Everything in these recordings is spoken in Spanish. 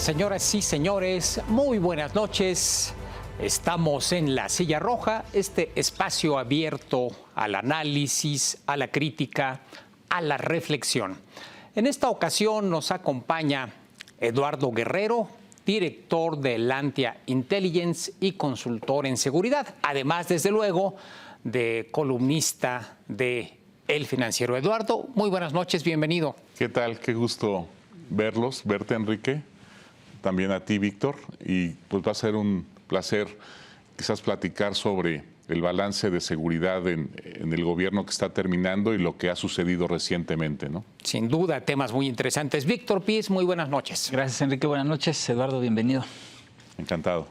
Señoras y señores, muy buenas noches. Estamos en La Silla Roja, este espacio abierto al análisis, a la crítica, a la reflexión. En esta ocasión nos acompaña Eduardo Guerrero, director de Lantia Intelligence y consultor en seguridad, además, desde luego, de columnista de El Financiero. Eduardo, muy buenas noches, bienvenido. ¿Qué tal? Qué gusto verte, Enrique. También a ti, Víctor. Y pues va a ser un placer quizás platicar sobre el balance de seguridad en el gobierno que está terminando y lo que ha sucedido recientemente, ¿no? Sin duda, temas muy interesantes. Víctor Piz, muy buenas noches. Gracias, Enrique. Buenas noches. Eduardo, bienvenido. Encantado.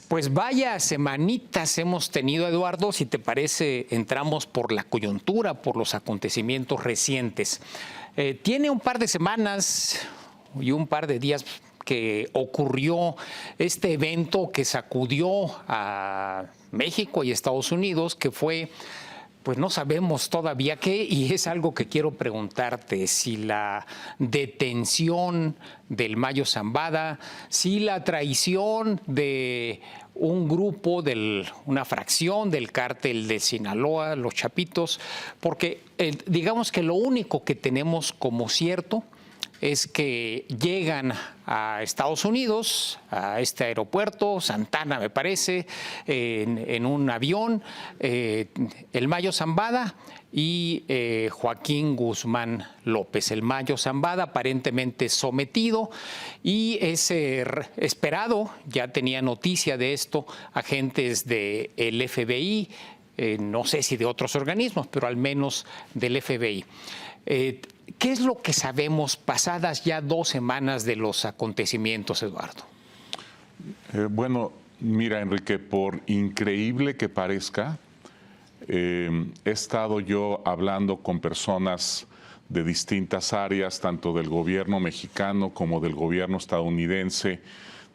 Pues vaya semanitas hemos tenido, Eduardo. Si te parece, entramos por la coyuntura, por los acontecimientos recientes. Tiene un par de semanas y un par de días que ocurrió este evento que sacudió a México y Estados Unidos, que fue, pues no sabemos todavía qué, y es algo que quiero preguntarte, si la detención del Mayo Zambada, si la traición de un grupo, una fracción del cártel de Sinaloa, los Chapitos, porque digamos que lo único que tenemos como cierto es que llegan a Estados Unidos, a este aeropuerto, Santana me parece, en un avión, el Mayo Zambada y Joaquín Guzmán López. El Mayo Zambada aparentemente sometido y es esperado, ya tenía noticia de esto, agentes del FBI, no sé si de otros organismos, pero al menos del FBI. ¿Qué es lo que sabemos pasadas ya 2 semanas de los acontecimientos, Eduardo? Bueno, mira, Enrique, por increíble que parezca, he estado yo hablando con personas de distintas áreas, tanto del gobierno mexicano como del gobierno estadounidense.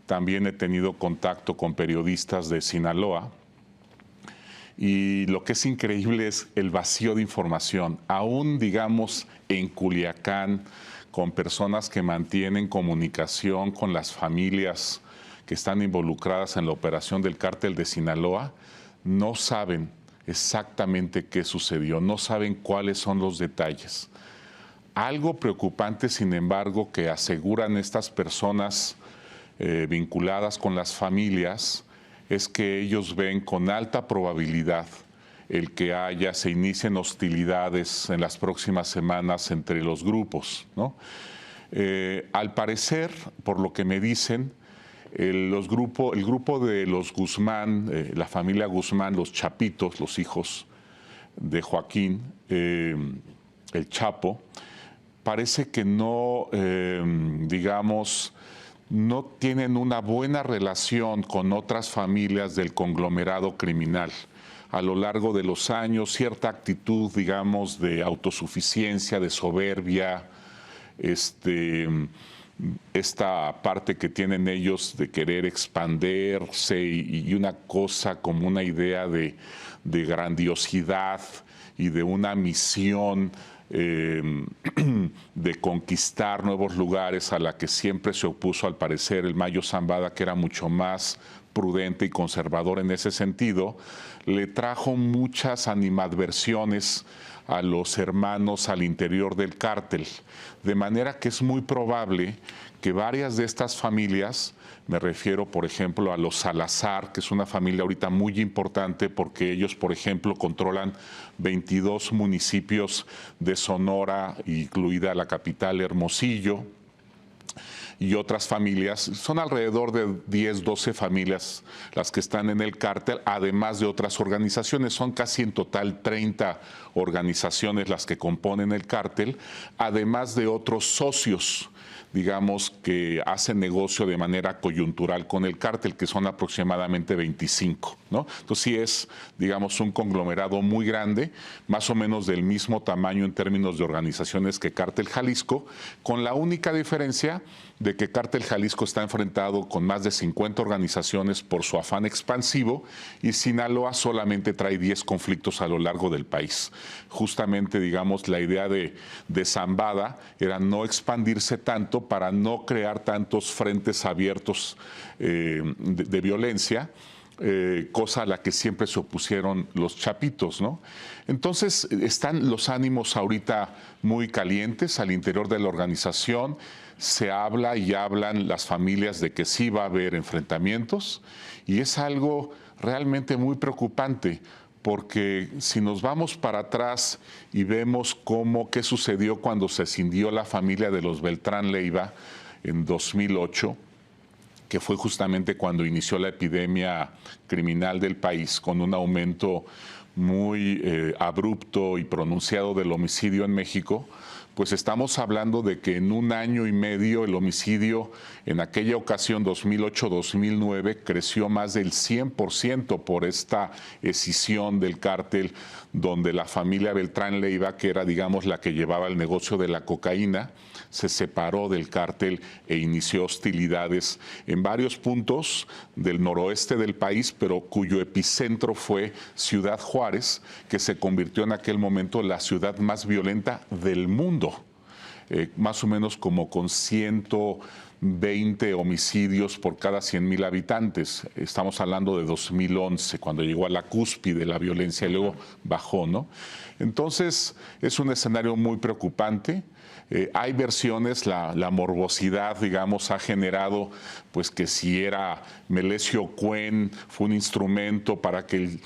También he tenido contacto con periodistas de Sinaloa. Y lo que es increíble es el vacío de información. Aún, digamos, en Culiacán, con personas que mantienen comunicación con las familias que están involucradas en la operación del cártel de Sinaloa, no saben exactamente qué sucedió, no saben cuáles son los detalles. Algo preocupante, sin embargo, que aseguran estas personas vinculadas con las familias, es que ellos ven con alta probabilidad el que se inicien hostilidades en las próximas semanas entre los grupos, ¿no? Al parecer, por lo que me dicen, el grupo de los Guzmán, la familia Guzmán, los Chapitos, los hijos de Joaquín, el Chapo, parece que no, digamos, no tienen una buena relación con otras familias del conglomerado criminal. A lo largo de los años, cierta actitud, digamos, de autosuficiencia, de soberbia, esta parte que tienen ellos de querer expandirse y una cosa como una idea de grandiosidad y de una misión de conquistar nuevos lugares, a la que siempre se opuso, al parecer, el Mayo Zambada, que era mucho más prudente y conservador en ese sentido, le trajo muchas animadversiones a los hermanos al interior del cártel, de manera que es muy probable que varias de estas familias, me refiero por ejemplo a los Salazar, que es una familia ahorita muy importante porque ellos, por ejemplo, controlan 22 municipios de Sonora, incluida la capital Hermosillo, y otras familias, son alrededor de 10, 12 familias las que están en el cártel, además de otras organizaciones. Son casi en total 30 organizaciones las que componen el cártel, además de otros socios, digamos, que hacen negocio de manera coyuntural con el cártel, que son aproximadamente 25, ¿no? Entonces sí es, digamos, un conglomerado muy grande, más o menos del mismo tamaño en términos de organizaciones que Cártel Jalisco, con la única diferencia de que Cártel Jalisco está enfrentado con más de 50 organizaciones por su afán expansivo y Sinaloa solamente trae 10 conflictos a lo largo del país. Justamente, digamos, la idea de Zambada era no expandirse tanto tanto para no crear tantos frentes abiertos de violencia. Cosa a la que siempre se opusieron los chapitos, ¿no? Entonces están los ánimos ahorita muy calientes al interior de la organización. Se habla y hablan las familias de que sí va a haber enfrentamientos y es algo realmente muy preocupante, porque si nos vamos para atrás y vemos qué sucedió cuando se escindió la familia de los Beltrán Leiva en 2008, que fue justamente cuando inició la epidemia criminal del país, con un aumento muy abrupto y pronunciado del homicidio en México, pues estamos hablando de que en 1 año y medio el homicidio en aquella ocasión, 2008-2009, creció más del 100% por esta escisión del cártel, donde la familia Beltrán Leiva, que era, digamos, la que llevaba el negocio de la cocaína, se separó del cártel e inició hostilidades en varios puntos del noroeste del país, pero cuyo epicentro fue Ciudad Juárez, que se convirtió en aquel momento en la ciudad más violenta del mundo, más o menos como con 120 homicidios por cada 100,000 habitantes. Estamos hablando de 2011, cuando llegó a la cúspide de la violencia y luego bajó, ¿no? Entonces, es un escenario muy preocupante. Hay versiones, la morbosidad, digamos, ha generado pues que si era Melesio Cuen, fue un instrumento para que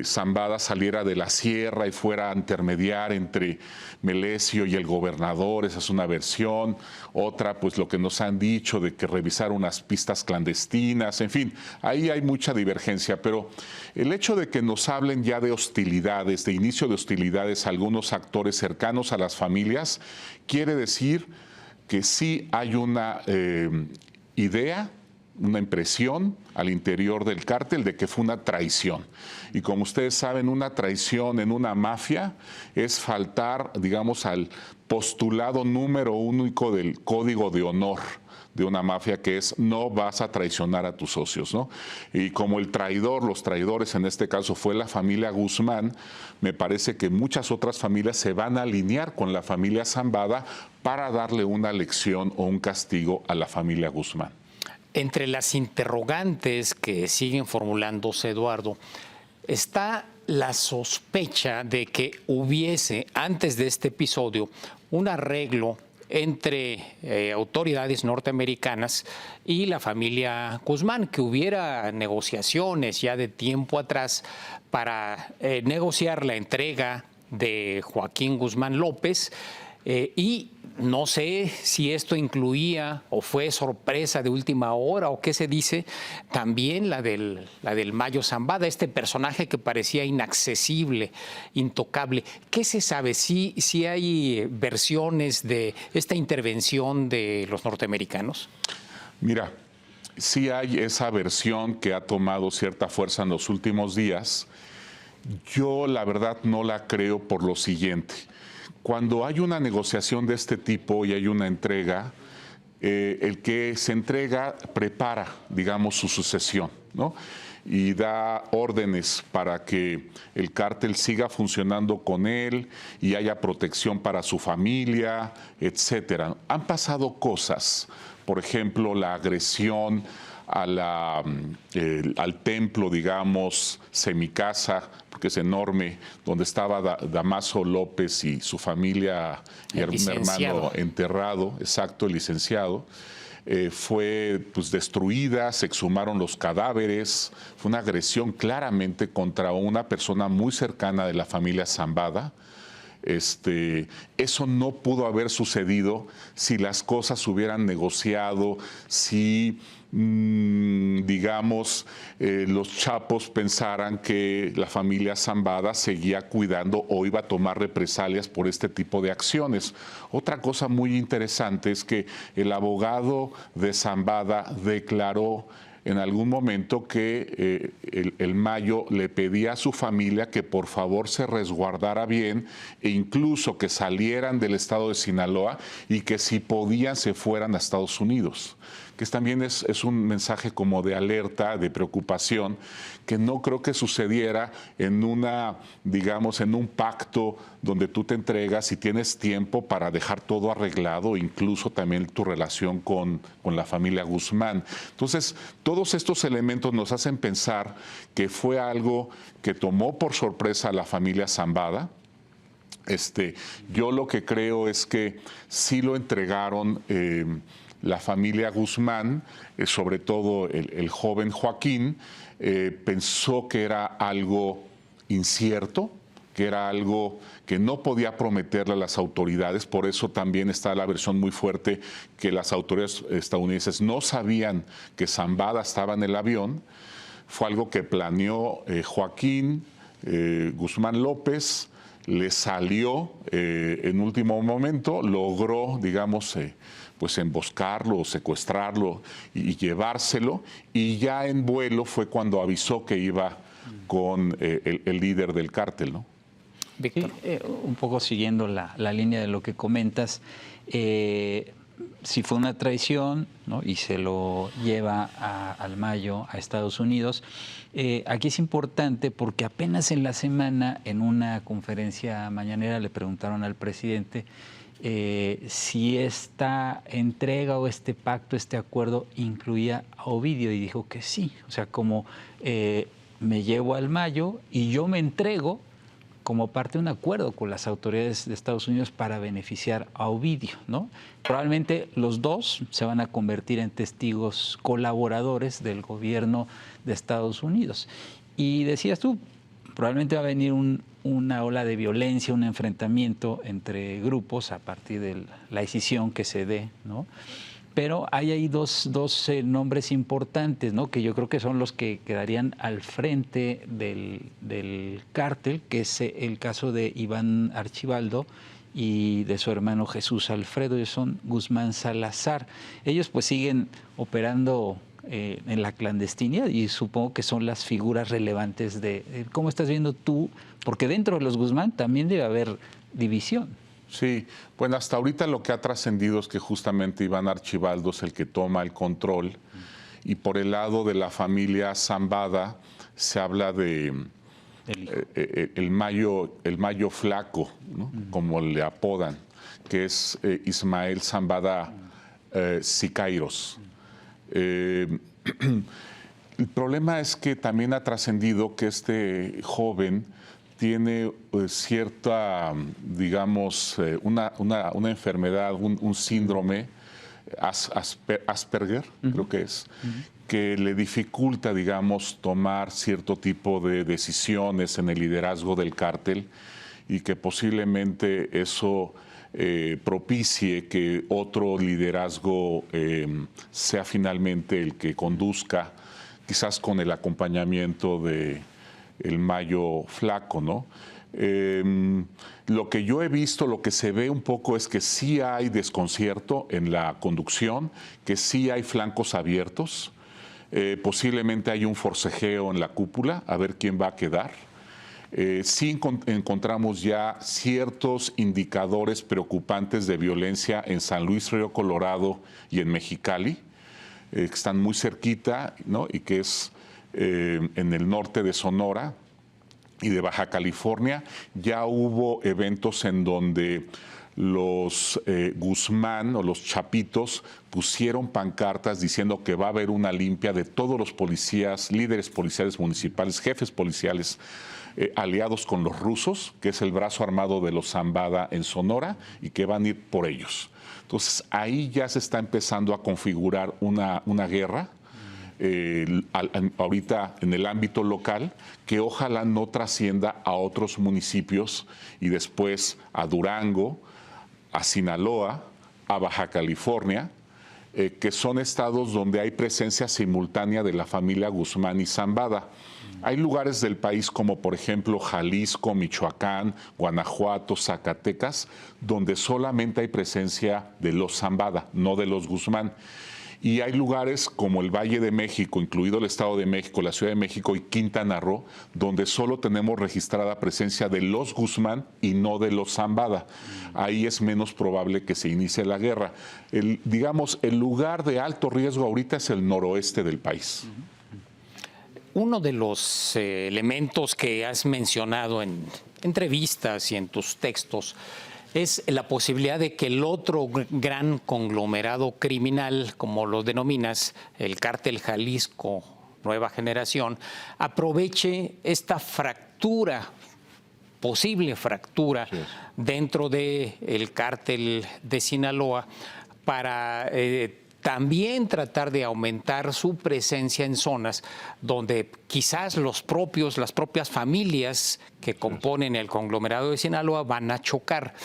Zambada saliera de la sierra y fuera a intermediar entre Melesio y el gobernador. Esa es una versión. Otra, pues lo que nos han dicho de que revisar unas pistas clandestinas. En fin, ahí hay mucha divergencia, pero el hecho de que nos hablen ya de hostilidades, de inicio de hostilidades, algunos actores cercanos a las familias, quiere decir que sí hay una idea, una impresión al interior del cártel de que fue una traición. Y como ustedes saben, una traición en una mafia es faltar, digamos, al postulado número único del código de honor de una mafia, que es: no vas a traicionar a tus socios, ¿no? Y como el traidor, los traidores en este caso fue la familia Guzmán, me parece que muchas otras familias se van a alinear con la familia Zambada para darle una lección o un castigo a la familia Guzmán. Entre las interrogantes que siguen formulándose, Eduardo, está la sospecha de que hubiese, antes de este episodio, un arreglo entre autoridades norteamericanas y la familia Guzmán, que hubiera negociaciones ya de tiempo atrás para negociar la entrega de Joaquín Guzmán López, y no sé si esto incluía o fue sorpresa de última hora o qué se dice, también la del Mayo Zambada, este personaje que parecía inaccesible, intocable. ¿Qué se sabe? ¿Sí hay versiones de esta intervención de los norteamericanos? Mira, sí hay esa versión que ha tomado cierta fuerza en los últimos días. Yo la verdad no la creo por lo siguiente. Cuando hay una negociación de este tipo y hay una entrega, el que se entrega prepara, digamos, su sucesión, ¿no? Y da órdenes para que el cártel siga funcionando con él y haya protección para su familia, etcétera. Han pasado cosas, por ejemplo, la agresión al templo, digamos, semicasa, porque es enorme, donde estaba Damaso López y su familia y un hermano enterrado, exacto, el licenciado. Fue pues destruida, se exhumaron los cadáveres, fue una agresión claramente contra una persona muy cercana de la familia Zambada. Eso no pudo haber sucedido si las cosas hubieran negociado, si digamos, los chapos pensaran que la familia Zambada seguía cuidando o iba a tomar represalias por este tipo de acciones. Otra cosa muy interesante es que el abogado de Zambada declaró en algún momento que el Mayo le pedía a su familia que por favor se resguardara bien e incluso que salieran del estado de Sinaloa y que si podían se fueran a Estados Unidos. que también es un mensaje como de alerta, de preocupación, que no creo que sucediera en digamos, en un pacto donde tú te entregas y tienes tiempo para dejar todo arreglado, incluso también tu relación con la familia Guzmán. Entonces, todos estos elementos nos hacen pensar que fue algo que tomó por sorpresa a la familia Zambada. Yo lo que creo es que sí lo entregaron la familia Guzmán, sobre todo el joven Joaquín, pensó que era algo incierto, que era algo que no podía prometerle a las autoridades. Por eso también está la versión muy fuerte que las autoridades estadounidenses no sabían que Zambada estaba en el avión. Fue algo que planeó Joaquín Guzmán López, le salió en último momento, logró, digamos, pues emboscarlo, secuestrarlo y llevárselo, y ya en vuelo fue cuando avisó que iba con el líder del cártel, ¿no? Víctor. Sí, un poco siguiendo la línea de lo que comentas, si fue una traición, ¿no? Y se lo lleva al Mayo a Estados Unidos. Aquí es importante porque apenas en la semana, en una conferencia mañanera, le preguntaron al presidente si esta entrega o este pacto, este acuerdo incluía a Ovidio, y dijo que sí. O sea, como me llevo al Mayo y yo me entrego como parte de un acuerdo con las autoridades de Estados Unidos para beneficiar a Ovidio, ¿no? Probablemente los dos se van a convertir en testigos colaboradores del gobierno de Estados Unidos. Y decías tú, probablemente va a venir una ola de violencia, un enfrentamiento entre grupos a partir de la decisión que se dé, ¿no? Pero hay ahí dos nombres importantes, ¿no? Que yo creo que son los que quedarían al frente del cártel, que es el caso de Iván Archibaldo y de su hermano Jesús Alfredo. Ellos son Guzmán Salazar. Ellos pues siguen operando en la clandestinidad y supongo que son las figuras relevantes de cómo estás viendo tú, porque dentro de los Guzmán también debe haber división. Sí, bueno, hasta ahorita lo que ha trascendido es que justamente Iván Archibaldo es el que toma el control, y por el lado de la familia Zambada se habla de el Mayo Flaco, ¿no? Como le apodan, que es Ismael Zambada Siqueiros. El problema es que también ha trascendido que este joven tiene cierta, digamos, una enfermedad, un síndrome, Asperger, creo que es, que le dificulta, digamos, tomar cierto tipo de decisiones en el liderazgo del cártel, y que posiblemente eso propicie que otro liderazgo sea finalmente el que conduzca, quizás con el acompañamiento de el Mayo Flaco, ¿no? Lo que yo he visto, lo que se ve un poco es que sí hay desconcierto en la conducción, que sí hay flancos abiertos, posiblemente hay un forcejeo en la cúpula, a ver quién va a quedar. Sí encontramos ya ciertos indicadores preocupantes de violencia en San Luis Río Colorado y en Mexicali, que están muy cerquita, ¿no? Y que es en el norte de Sonora y de Baja California. Ya hubo eventos en donde los Guzmán o los Chapitos pusieron pancartas diciendo que va a haber una limpia de todos los policías, líderes policiales municipales, jefes policiales aliados con los rusos, que es el brazo armado de los Zambada en Sonora, y que van a ir por ellos. Entonces ahí ya se está empezando a configurar una guerra ahorita en el ámbito local, que ojalá no trascienda a otros municipios y después a Durango, a Sinaloa, a Baja California, que son estados donde hay presencia simultánea de la familia Guzmán y Zambada. Hay lugares del país como por ejemplo Jalisco, Michoacán, Guanajuato, Zacatecas, donde solamente hay presencia de los Zambada, no de los Guzmán. Y hay lugares como el Valle de México, incluido el Estado de México, la Ciudad de México y Quintana Roo, donde solo tenemos registrada presencia de los Guzmán y no de los Zambada. Ahí es menos probable que se inicie la guerra. Digamos, el lugar de alto riesgo ahorita es el noroeste del país. Uno de los elementos que has mencionado en entrevistas y en tus textos es la posibilidad de que el otro gran conglomerado criminal, como lo denominas, el Cártel Jalisco Nueva Generación, aproveche esta fractura, posible fractura dentro del Cártel de Sinaloa para también tratar de aumentar su presencia en zonas donde quizás las propias familias que componen el conglomerado de Sinaloa van a chocar.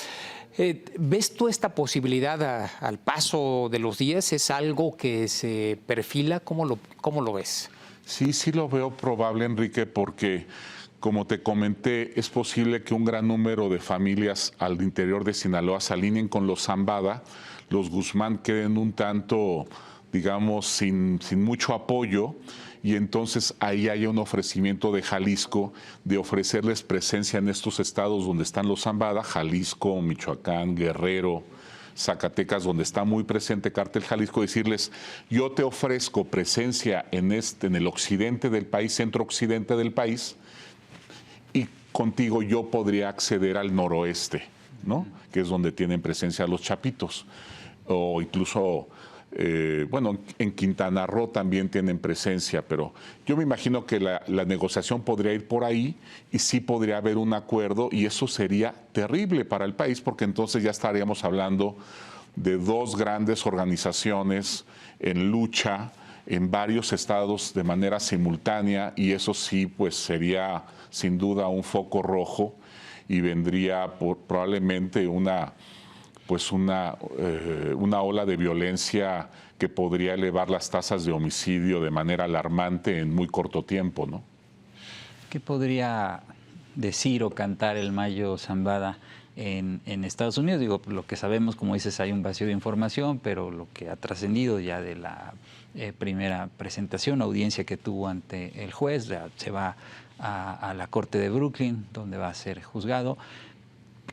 ¿Ves tú esta posibilidad al paso de los días? ¿Es algo que se perfila? ¿Cómo lo ves? Sí, sí lo veo probable, Enrique, porque, como te comenté, es posible que un gran número de familias al interior de Sinaloa se alineen con los Zambada. Los Guzmán queden un tanto, digamos, sin mucho apoyo, y entonces ahí hay un ofrecimiento de Jalisco de ofrecerles presencia en estos estados donde están los Zambada, Jalisco, Michoacán, Guerrero, Zacatecas, donde está muy presente Cártel Jalisco, decirles: yo te ofrezco presencia en el occidente del país, centro-occidente del país, y contigo yo podría acceder al noroeste, ¿no? Que es donde tienen presencia los chapitos. O incluso, bueno, en Quintana Roo también tienen presencia, pero yo me imagino que la negociación podría ir por ahí y sí podría haber un acuerdo, y eso sería terrible para el país, porque entonces ya estaríamos hablando de dos grandes organizaciones en lucha en varios estados de manera simultánea, y eso sí, pues sería sin duda un foco rojo, y vendría probablemente una ola de violencia que podría elevar las tasas de homicidio de manera alarmante en muy corto tiempo, ¿no? ¿Qué podría decir o cantar el Mayo Zambada en Estados Unidos? Digo, lo que sabemos, como dices, hay un vacío de información, pero lo que ha trascendido ya de la primera presentación, audiencia que tuvo ante el juez, se va a la corte de Brooklyn, donde va a ser juzgado,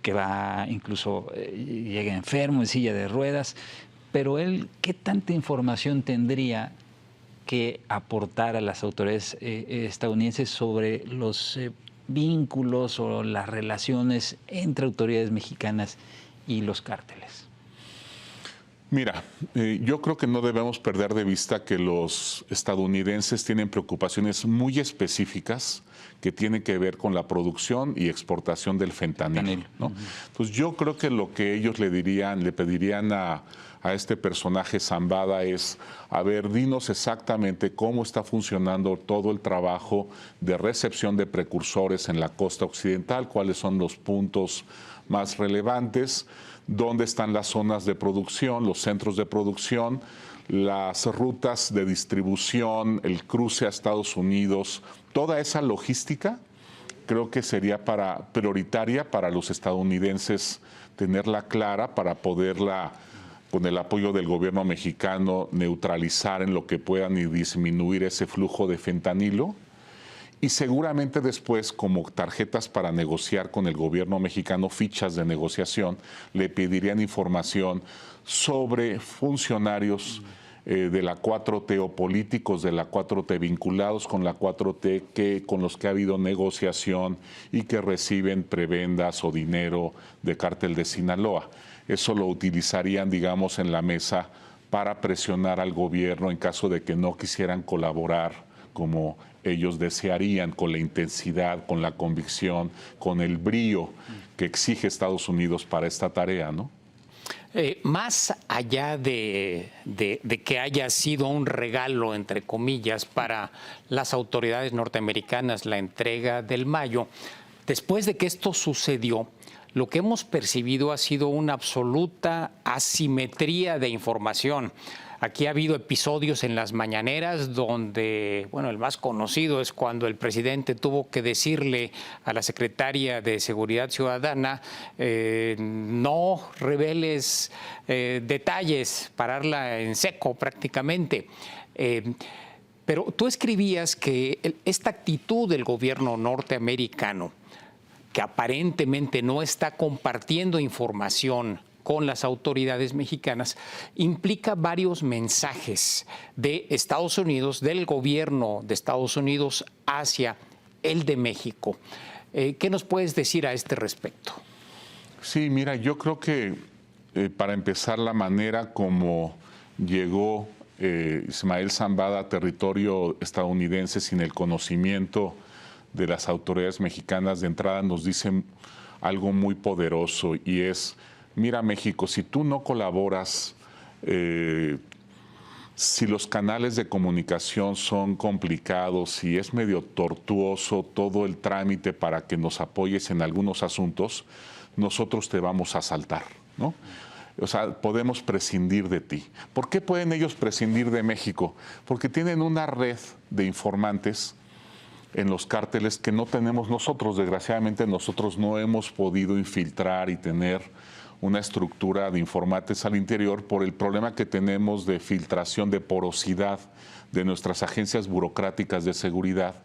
que va incluso, llega enfermo en silla de ruedas, pero él, ¿qué tanta información tendría que aportar a las autoridades estadounidenses sobre los vínculos o las relaciones entre autoridades mexicanas y los cárteles? Mira, yo creo que no debemos perder de vista que los estadounidenses tienen preocupaciones muy específicas que tienen que ver con la producción y exportación del fentanilo, ¿no? Entonces yo creo que lo que ellos le pedirían a este personaje Zambada es: a ver, dinos exactamente cómo está funcionando todo el trabajo de recepción de precursores en la costa occidental, cuáles son los puntos más relevantes, dónde están las zonas de producción, los centros de producción, las rutas de distribución, el cruce a Estados Unidos. Toda esa logística creo que sería prioritaria para los estadounidenses tenerla clara, para poderla, con el apoyo del gobierno mexicano, neutralizar en lo que puedan y disminuir ese flujo de fentanilo. Y seguramente después, como tarjetas para negociar con el gobierno mexicano, fichas de negociación, le pedirían información sobre funcionarios de la 4T o políticos de la 4T vinculados con la 4T, con los que ha habido negociación y que reciben prebendas o dinero de Cártel de Sinaloa. Eso lo utilizarían, digamos, en la mesa para presionar al gobierno en caso de que no quisieran colaborar como ellos desearían, con la intensidad, con la convicción, con el brío que exige Estados Unidos para esta tarea, ¿no? Más allá de que haya sido un regalo, entre comillas, para las autoridades norteamericanas la entrega del Mayo, después de que esto sucedió, lo que hemos percibido ha sido una absoluta asimetría de información. Aquí ha habido episodios en las mañaneras donde, bueno, el más conocido es cuando el presidente tuvo que decirle a la secretaria de Seguridad Ciudadana, no reveles detalles, pararla en seco prácticamente. Pero tú escribías que esta actitud del gobierno norteamericano, que aparentemente no está compartiendo información con las autoridades mexicanas, implica varios mensajes de Estados Unidos, del gobierno de Estados Unidos hacia el de México. ¿Qué nos puedes decir a este respecto? Sí, mira, yo creo que para empezar, la manera como llegó Ismael Zambada a territorio estadounidense sin el conocimiento de las autoridades mexicanas de entrada nos dicen algo muy poderoso, y es: mira, México, si tú no colaboras, si los canales de comunicación son complicados, si es medio tortuoso todo el trámite para que nos apoyes en algunos asuntos, nosotros te vamos a asaltar, ¿no? O sea, podemos prescindir de ti. ¿Por qué pueden ellos prescindir de México? Porque tienen una red de informantes en los cárteles que no tenemos nosotros. Desgraciadamente, nosotros no hemos podido infiltrar y tener una estructura de informantes al interior por el problema que tenemos de filtración, de porosidad de nuestras agencias burocráticas de seguridad,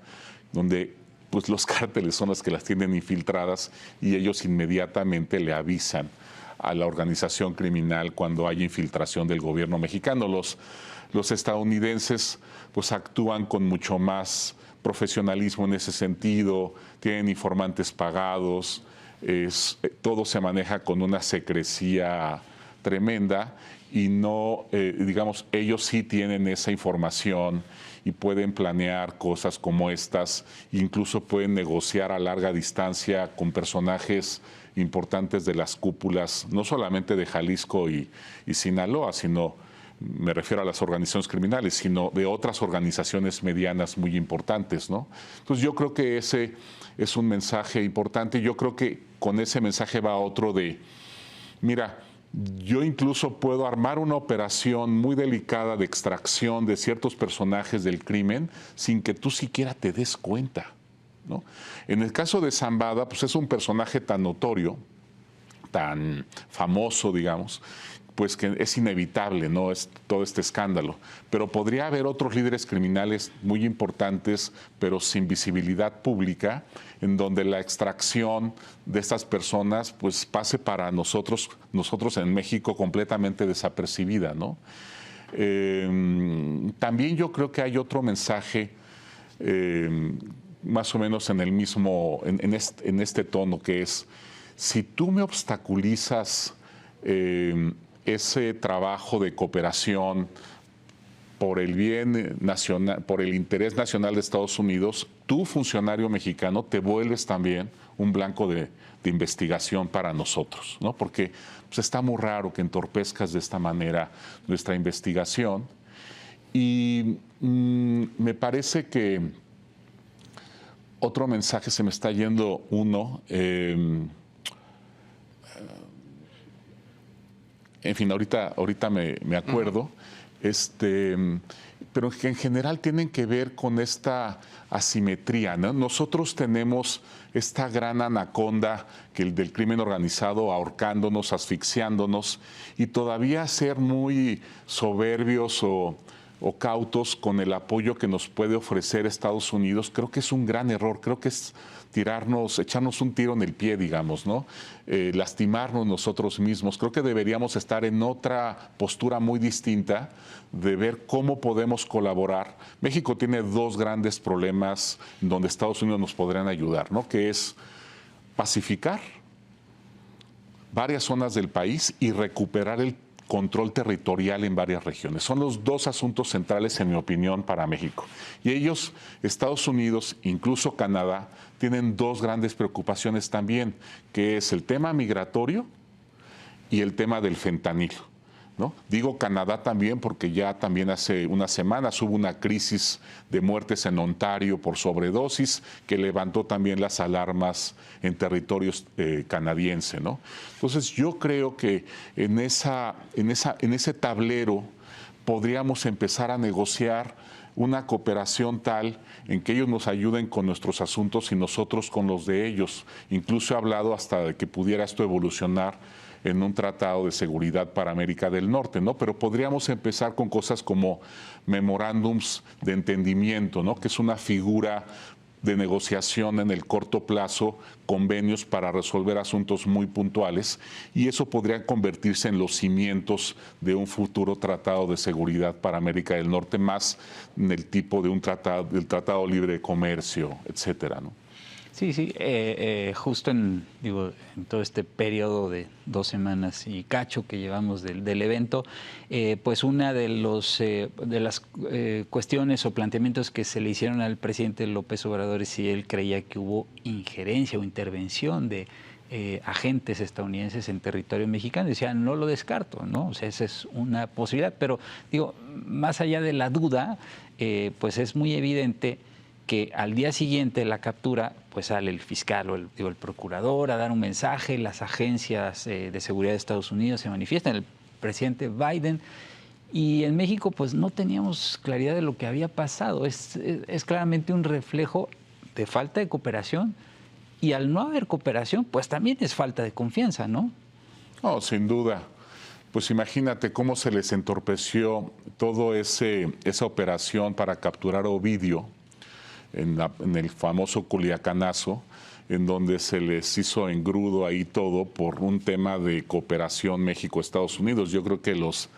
donde pues los cárteles son los que las tienen infiltradas y ellos inmediatamente le avisan a la organización criminal cuando hay infiltración del gobierno mexicano. Los estadounidenses pues actúan con mucho más profesionalismo en ese sentido, tienen informantes pagados, todo se maneja con una secrecía tremenda y no, digamos, ellos sí tienen esa información y pueden planear cosas como estas, incluso pueden negociar a larga distancia con personajes importantes de las cúpulas, no solamente de Jalisco y Sinaloa, sino, me refiero a las organizaciones criminales, sino de otras organizaciones medianas muy importantes, ¿no? Entonces yo creo que ese es un mensaje importante. Yo creo que con ese mensaje va otro de, mira, yo incluso puedo armar una operación muy delicada de extracción de ciertos personajes del crimen sin que tú siquiera te des cuenta, ¿no? En el caso de Zambada, pues es un personaje tan notorio, tan famoso, digamos, pues que es inevitable, ¿no? Es todo este escándalo. Pero podría haber otros líderes criminales muy importantes, pero sin visibilidad pública, en donde la extracción de estas personas pues pase para nosotros en México completamente desapercibida, ¿no? También yo creo que hay otro mensaje más o menos en el mismo, en este tono, que es: si tú me obstaculizas ese trabajo de cooperación por el bien nacional, por el interés nacional de Estados Unidos, tú, funcionario mexicano, te vuelves también un blanco de investigación para nosotros, ¿no? Porque pues, está muy raro que entorpezcas de esta manera nuestra investigación. Y me parece que otro mensaje, se me está yendo uno. En fin, ahorita me acuerdo, pero que en general tienen que ver con esta asimetría, ¿no? Nosotros tenemos esta gran anaconda del crimen organizado ahorcándonos, asfixiándonos, y todavía ser muy soberbios o cautos con el apoyo que nos puede ofrecer Estados Unidos, creo que es un gran error. Creo que es echarnos un tiro en el pie, digamos, ¿no? Lastimarnos nosotros mismos. Creo que deberíamos estar en otra postura muy distinta de ver cómo podemos colaborar. México tiene dos grandes problemas donde Estados Unidos nos podrían ayudar, ¿no? Que es pacificar varias zonas del país y recuperar el control territorial en varias regiones. Son los dos asuntos centrales, en mi opinión, para México. Y ellos, Estados Unidos, incluso Canadá, tienen dos grandes preocupaciones también, que es el tema migratorio y el tema del fentanilo, ¿no? Digo Canadá también porque ya también hace unas semanas hubo una crisis de muertes en Ontario por sobredosis que levantó también las alarmas en territorios canadiense, ¿no? Entonces yo creo que en ese tablero podríamos empezar a negociar una cooperación tal en que ellos nos ayuden con nuestros asuntos y nosotros con los de ellos. Incluso he hablado hasta de que pudiera esto evolucionar en un tratado de seguridad para América del Norte, ¿no? Pero podríamos empezar con cosas como memorándums de entendimiento, ¿no? Que es una figura de negociación en el corto plazo, convenios para resolver asuntos muy puntuales, y eso podría convertirse en los cimientos de un futuro tratado de seguridad para América del Norte, más en el tipo de un tratado, del Tratado Libre de Comercio, etcétera, ¿no? Sí, sí, justo en todo este periodo de 2 semanas y cacho que llevamos del evento, pues una de las cuestiones o planteamientos que se le hicieron al presidente López Obrador es si él creía que hubo injerencia o intervención de agentes estadounidenses en territorio mexicano. Decía, no lo descarto, ¿no? O sea, esa es una posibilidad, pero digo, más allá de la duda, pues es muy evidente que al día siguiente de la captura, pues sale el fiscal o el procurador a dar un mensaje, las agencias de seguridad de Estados Unidos se manifiestan, el presidente Biden, y en México pues no teníamos claridad de lo que había pasado. Es claramente un reflejo de falta de cooperación, y al no haber cooperación, pues también es falta de confianza, ¿no? No, sin duda. Pues imagínate cómo se les entorpeció toda esa operación para capturar a Ovidio, en el famoso Culiacanazo, en donde se les hizo engrudo ahí todo por un tema de cooperación México-Estados Unidos. Yo creo que los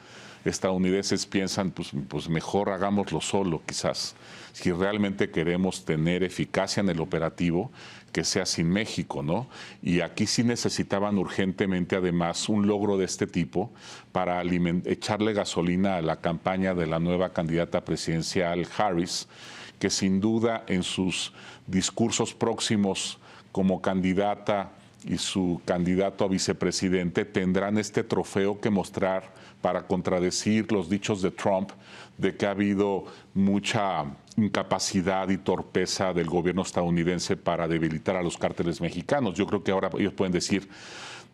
estadounidenses piensan, pues mejor hagámoslo solo, quizás. Si realmente queremos tener eficacia en el operativo, que sea sin México, ¿no? Y aquí sí necesitaban urgentemente, además, un logro de este tipo para echarle gasolina a la campaña de la nueva candidata presidencial Harris, que sin duda en sus discursos próximos como candidata y su candidato a vicepresidente tendrán este trofeo que mostrar para contradecir los dichos de Trump de que ha habido mucha incapacidad y torpeza del gobierno estadounidense para debilitar a los cárteles mexicanos. Yo creo que ahora ellos pueden decir,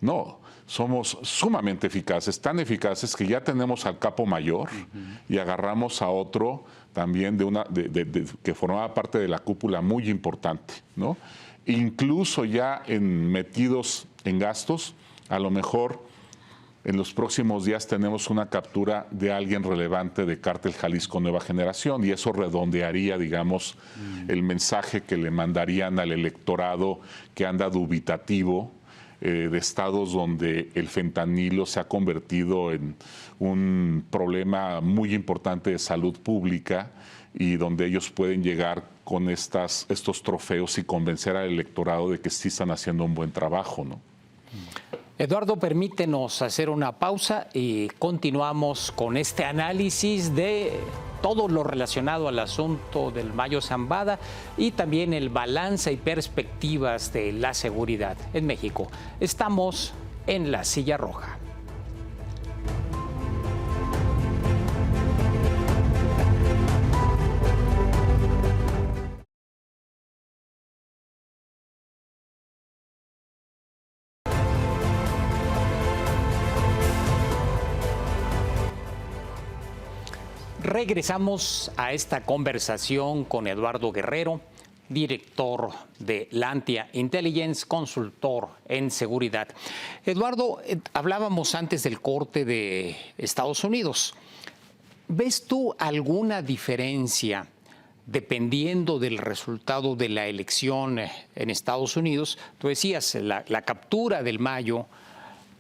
no, somos sumamente eficaces, tan eficaces que ya tenemos al capo mayor y agarramos a otro también que formaba parte de la cúpula muy importante, ¿no? Incluso ya metidos en gastos, a lo mejor en los próximos días tenemos una captura de alguien relevante de Cártel Jalisco Nueva Generación, y eso redondearía, digamos, el mensaje que le mandarían al electorado que anda dubitativo de estados donde el fentanilo se ha convertido en un problema muy importante de salud pública, y donde ellos pueden llegar con estos trofeos y convencer al electorado de que sí están haciendo un buen trabajo, ¿no? Eduardo, permítenos hacer una pausa y continuamos con este análisis de todo lo relacionado al asunto del Mayo Zambada y también el balance y perspectivas de la seguridad en México. Estamos en La Silla Roja. Regresamos a esta conversación con Eduardo Guerrero, director de Lantia Intelligence, consultor en seguridad. Eduardo, hablábamos antes del corte de Estados Unidos. ¿Ves tú alguna diferencia dependiendo del resultado de la elección en Estados Unidos? Tú decías, la captura del Mayo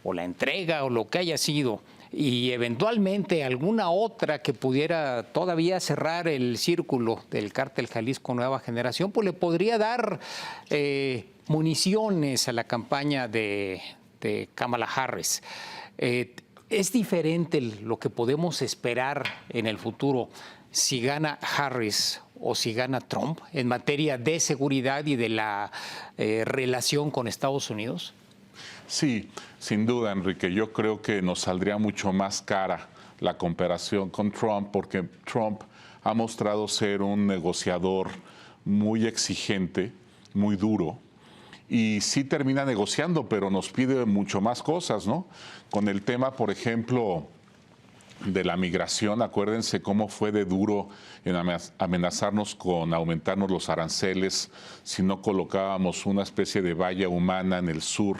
o la entrega o lo que haya sido, y eventualmente alguna otra que pudiera todavía cerrar el círculo del Cártel Jalisco Nueva Generación, pues le podría dar municiones a la campaña de Kamala Harris. ¿Es diferente lo que podemos esperar en el futuro si gana Harris o si gana Trump en materia de seguridad y de la relación con Estados Unidos? Sí, sin duda, Enrique. Yo creo que nos saldría mucho más cara la comparación con Trump, porque Trump ha mostrado ser un negociador muy exigente, muy duro, y sí termina negociando, pero nos pide mucho más cosas, ¿no? Con el tema, por ejemplo, de la migración. Acuérdense cómo fue de duro en amenazarnos con aumentarnos los aranceles si no colocábamos una especie de valla humana en el sur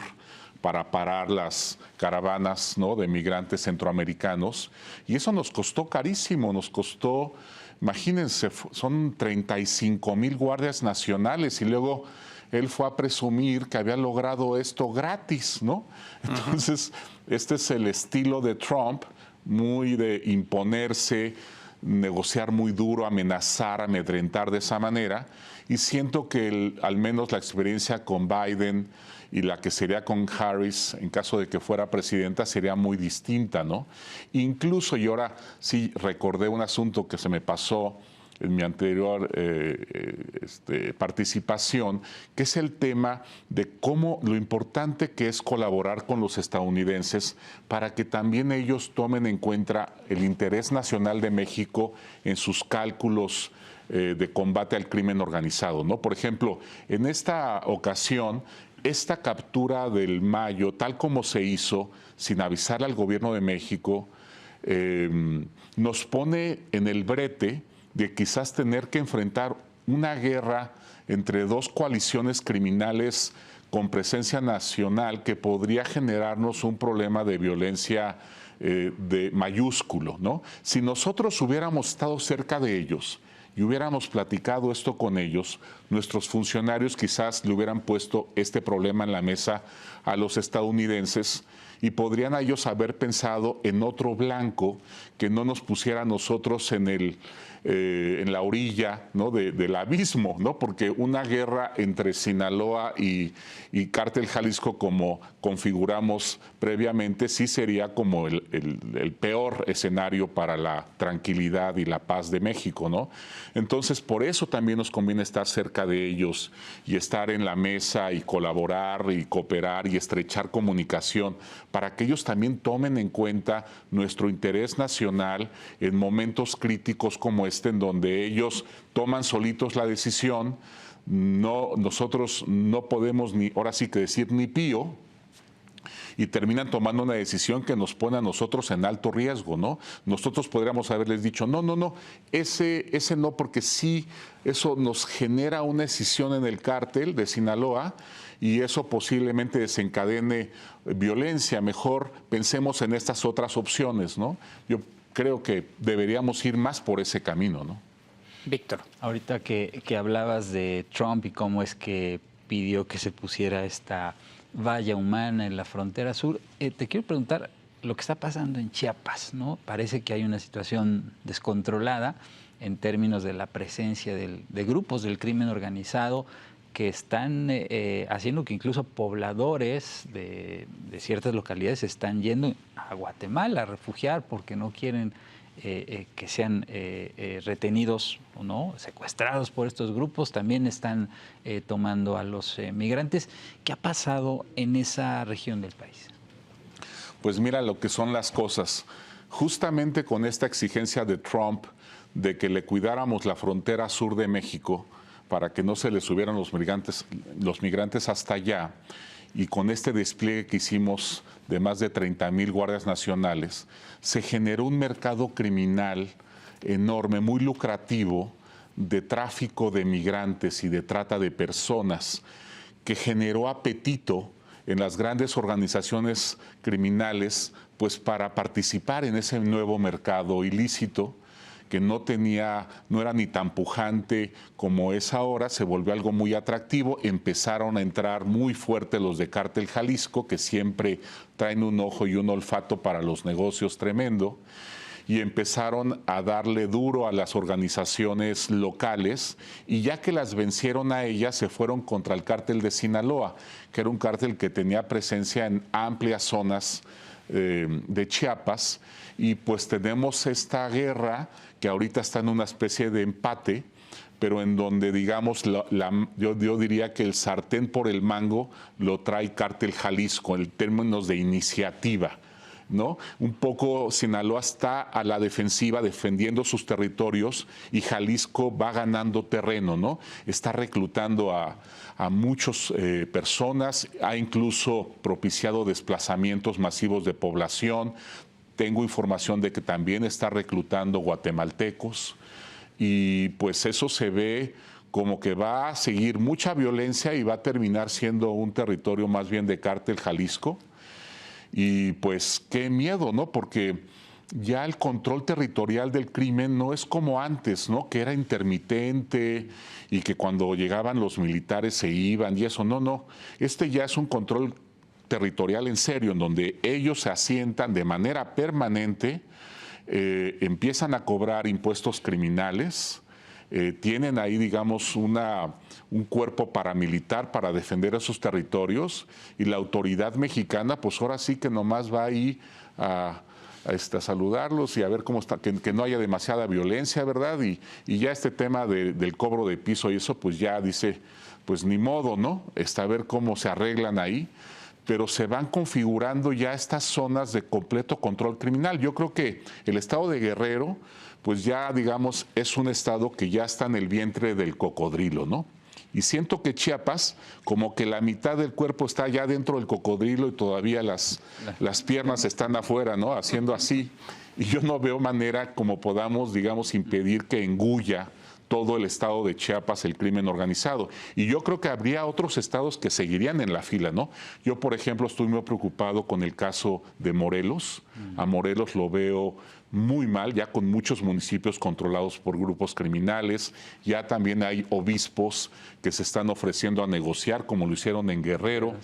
para parar las caravanas, ¿no?, de migrantes centroamericanos. Y eso nos costó carísimo, nos costó, imagínense, son 35,000 guardias nacionales, y luego él fue a presumir que había logrado esto gratis, ¿no? Entonces, este es el estilo de Trump, muy de imponerse, negociar muy duro, amenazar, amedrentar de esa manera. Y siento que al menos la experiencia con Biden y la que sería con Harris, en caso de que fuera presidenta, sería muy distinta, ¿no? Incluso, y ahora sí recordé un asunto que se me pasó en mi anterior participación, que es el tema de cómo lo importante que es colaborar con los estadounidenses para que también ellos tomen en cuenta el interés nacional de México en sus cálculos de combate al crimen organizado, ¿no? Por ejemplo, en esta ocasión, esta captura del Mayo, tal como se hizo, sin avisar al gobierno de México, nos pone en el brete de quizás tener que enfrentar una guerra entre dos coaliciones criminales con presencia nacional que podría generarnos un problema de violencia de mayúsculo, ¿no? Si nosotros hubiéramos estado cerca de ellos y hubiéramos platicado esto con ellos, nuestros funcionarios quizás le hubieran puesto este problema en la mesa a los estadounidenses y podrían ellos haber pensado en otro blanco que no nos pusiera a nosotros en la orilla, ¿no?, del abismo, ¿no? Porque una guerra entre Sinaloa y Cártel Jalisco, como configuramos previamente, sí sería como el peor escenario para la tranquilidad y la paz de México, ¿no? Entonces, por eso también nos conviene estar cerca de ellos y estar en la mesa y colaborar y cooperar y estrechar comunicación para que ellos también tomen en cuenta nuestro interés nacional en momentos críticos como en donde ellos toman solitos la decisión. Nosotros no podemos ahora sí que decir ni pío, y terminan tomando una decisión que nos pone a nosotros en alto riesgo, ¿no? Nosotros podríamos haberles dicho, no, ese no, porque sí, eso nos genera una escisión en el cártel de Sinaloa y eso posiblemente desencadene violencia. Mejor pensemos en estas otras opciones, ¿no? Yo creo que deberíamos ir más por ese camino, ¿no? Víctor. Ahorita que hablabas de Trump y cómo es que pidió que se pusiera esta valla humana en la frontera sur, te quiero preguntar lo que está pasando en Chiapas, ¿no? Parece que hay una situación descontrolada en términos de la presencia de grupos del crimen organizado que están haciendo que incluso pobladores de ciertas localidades están yendo a Guatemala a refugiar porque no quieren que sean retenidos o no, secuestrados por estos grupos. También están tomando a los migrantes. ¿Qué ha pasado en esa región del país? Pues mira lo que son las cosas. Justamente con esta exigencia de Trump de que le cuidáramos la frontera sur de México para que no se les subieran los migrantes hasta allá, y con este despliegue que hicimos de más de 30,000 guardias nacionales, se generó un mercado criminal enorme, muy lucrativo, de tráfico de migrantes y de trata de personas, que generó apetito en las grandes organizaciones criminales, pues para participar en ese nuevo mercado ilícito, que no era ni tan pujante como es ahora, se volvió algo muy atractivo. Empezaron a entrar muy fuerte los de Cártel Jalisco, que siempre traen un ojo y un olfato para los negocios tremendo, y empezaron a darle duro a las organizaciones locales, y ya que las vencieron a ellas, se fueron contra el Cártel de Sinaloa, que era un cártel que tenía presencia en amplias zonas de Chiapas, y pues tenemos esta guerra que ahorita está en una especie de empate, pero en donde, digamos, yo diría que el sartén por el mango lo trae Cártel Jalisco en términos de iniciativa, ¿no? Un poco Sinaloa está a la defensiva defendiendo sus territorios y Jalisco va ganando terreno, ¿no? Está reclutando a muchas personas, ha incluso propiciado desplazamientos masivos de población. tengo información de que también está reclutando guatemaltecos y pues eso se ve como que va a seguir mucha violencia y va a terminar siendo un territorio más bien de cártel Jalisco. Y pues qué miedo, ¿no? Porque ya el control territorial del crimen no es como antes, ¿no? Que era intermitente y que cuando llegaban los militares se iban y eso. No, no. Este ya es un control territorial en serio, en donde ellos se asientan de manera permanente, empiezan a cobrar impuestos criminales. Tienen ahí, digamos, un cuerpo paramilitar para defender esos territorios y la autoridad mexicana, pues ahora sí que nomás va ahí a saludarlos y a ver cómo está, que no haya demasiada violencia, ¿verdad? Y ya este tema del cobro de piso y eso, pues ya dice, pues ni modo, ¿no? A ver cómo se arreglan ahí, pero se van configurando ya estas zonas de completo control criminal. Yo creo que el estado de Guerrero, pues ya, digamos, es un estado que ya está en el vientre del cocodrilo, ¿no? Y siento que Chiapas, como que la mitad del cuerpo está ya dentro del cocodrilo y todavía las piernas están afuera, ¿no? Haciendo así. Y yo no veo manera como podamos, digamos, impedir que engulla todo el estado de Chiapas el crimen organizado. Y yo creo que habría otros estados que seguirían en la fila, ¿no? Yo, por ejemplo, estoy muy preocupado con el caso de Morelos. A Morelos lo veo muy mal, ya con muchos municipios controlados por grupos criminales. Ya también hay obispos que se están ofreciendo a negociar, como lo hicieron en Guerrero.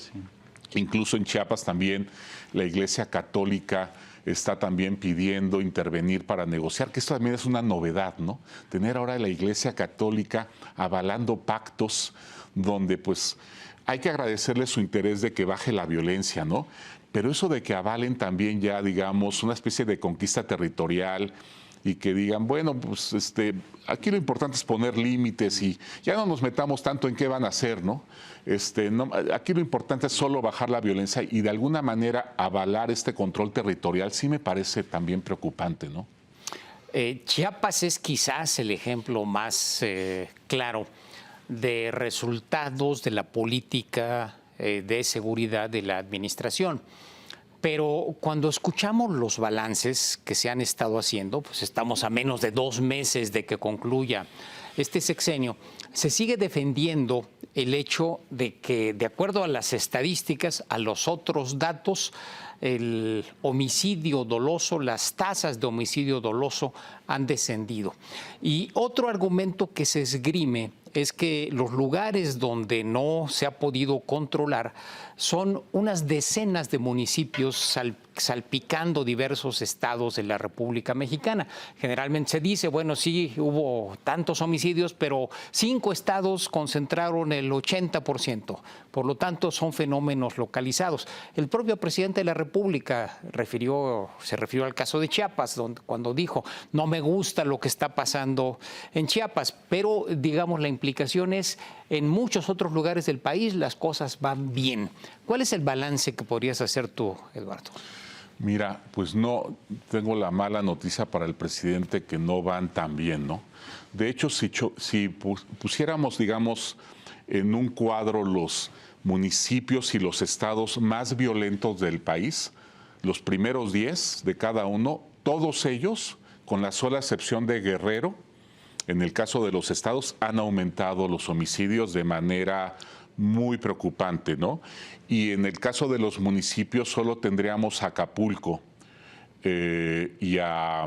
Incluso en Chiapas también la Iglesia Católica está también pidiendo intervenir para negociar, que esto también es una novedad, ¿no? Tener ahora la Iglesia Católica avalando pactos donde pues hay que agradecerle su interés de que baje la violencia, ¿no? Pero eso de que avalen también ya, digamos, una especie de conquista territorial y que digan, bueno, pues aquí lo importante es poner límites y ya no nos metamos tanto en qué van a hacer, ¿no? Aquí lo importante es solo bajar la violencia y de alguna manera avalar este control territorial sí me parece también preocupante, ¿no? Chiapas es quizás el ejemplo más claro de resultados de la política de seguridad de la administración. Pero cuando escuchamos los balances que se han estado haciendo, pues estamos a menos de 2 meses de que concluya este sexenio, se sigue defendiendo el hecho de que, de acuerdo a las estadísticas, a los otros datos, el homicidio doloso, las tasas de homicidio doloso han descendido. Y otro argumento que se esgrime es que los lugares donde no se ha podido controlar son unas decenas de municipios salpicando diversos estados de la República Mexicana. Generalmente se dice, bueno, sí, hubo tantos homicidios, pero 5 estados concentraron el 80%. Por lo tanto, son fenómenos localizados. El propio presidente de la República se refirió al caso de Chiapas, cuando dijo, no me gusta lo que está pasando en Chiapas, pero, digamos, la implicación es, en muchos otros lugares del país las cosas van bien. ¿Cuál es el balance que podrías hacer tú, Eduardo? Mira, pues no tengo la mala noticia para el presidente que no van tan bien, ¿no? De hecho, si pusiéramos, digamos, en un cuadro los municipios y los estados más violentos del país, los primeros 10 de cada uno, todos ellos, con la sola excepción de Guerrero, en el caso de los estados, han aumentado los homicidios de manera muy preocupante, ¿no? Y en el caso de los municipios solo tendríamos a Acapulco y a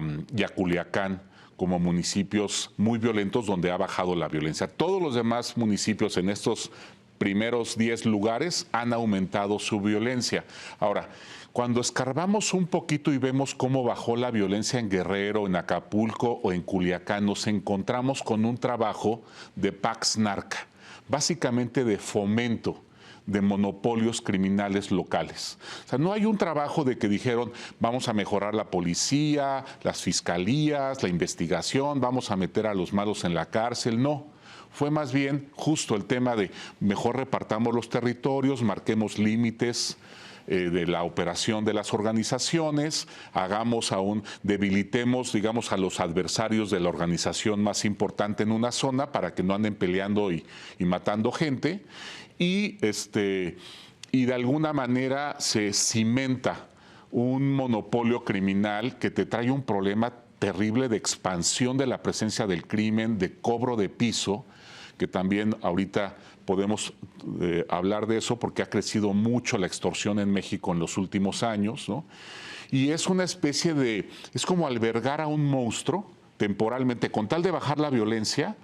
Culiacán como municipios muy violentos donde ha bajado la violencia. Todos los demás municipios en estos primeros 10 lugares han aumentado su violencia. Ahora, cuando escarbamos un poquito y vemos cómo bajó la violencia en Guerrero, en Acapulco o en Culiacán, nos encontramos con un trabajo de Pax Narca, básicamente de fomento de monopolios criminales locales. O sea, no hay un trabajo de que dijeron vamos a mejorar la policía, las fiscalías, la investigación, vamos a meter a los malos en la cárcel, no. Fue más bien justo el tema de mejor repartamos los territorios, marquemos límites de la operación de las organizaciones, debilitemos, digamos, a los adversarios de la organización más importante en una zona para que no anden peleando y matando gente, y de alguna manera se cimenta un monopolio criminal que te trae un problema terrible de expansión de la presencia del crimen, de cobro de piso, que también ahorita podemos hablar de eso porque ha crecido mucho la extorsión en México en los últimos años, ¿no? Y es una especie de, es como albergar a un monstruo temporalmente, con tal de bajar la violencia.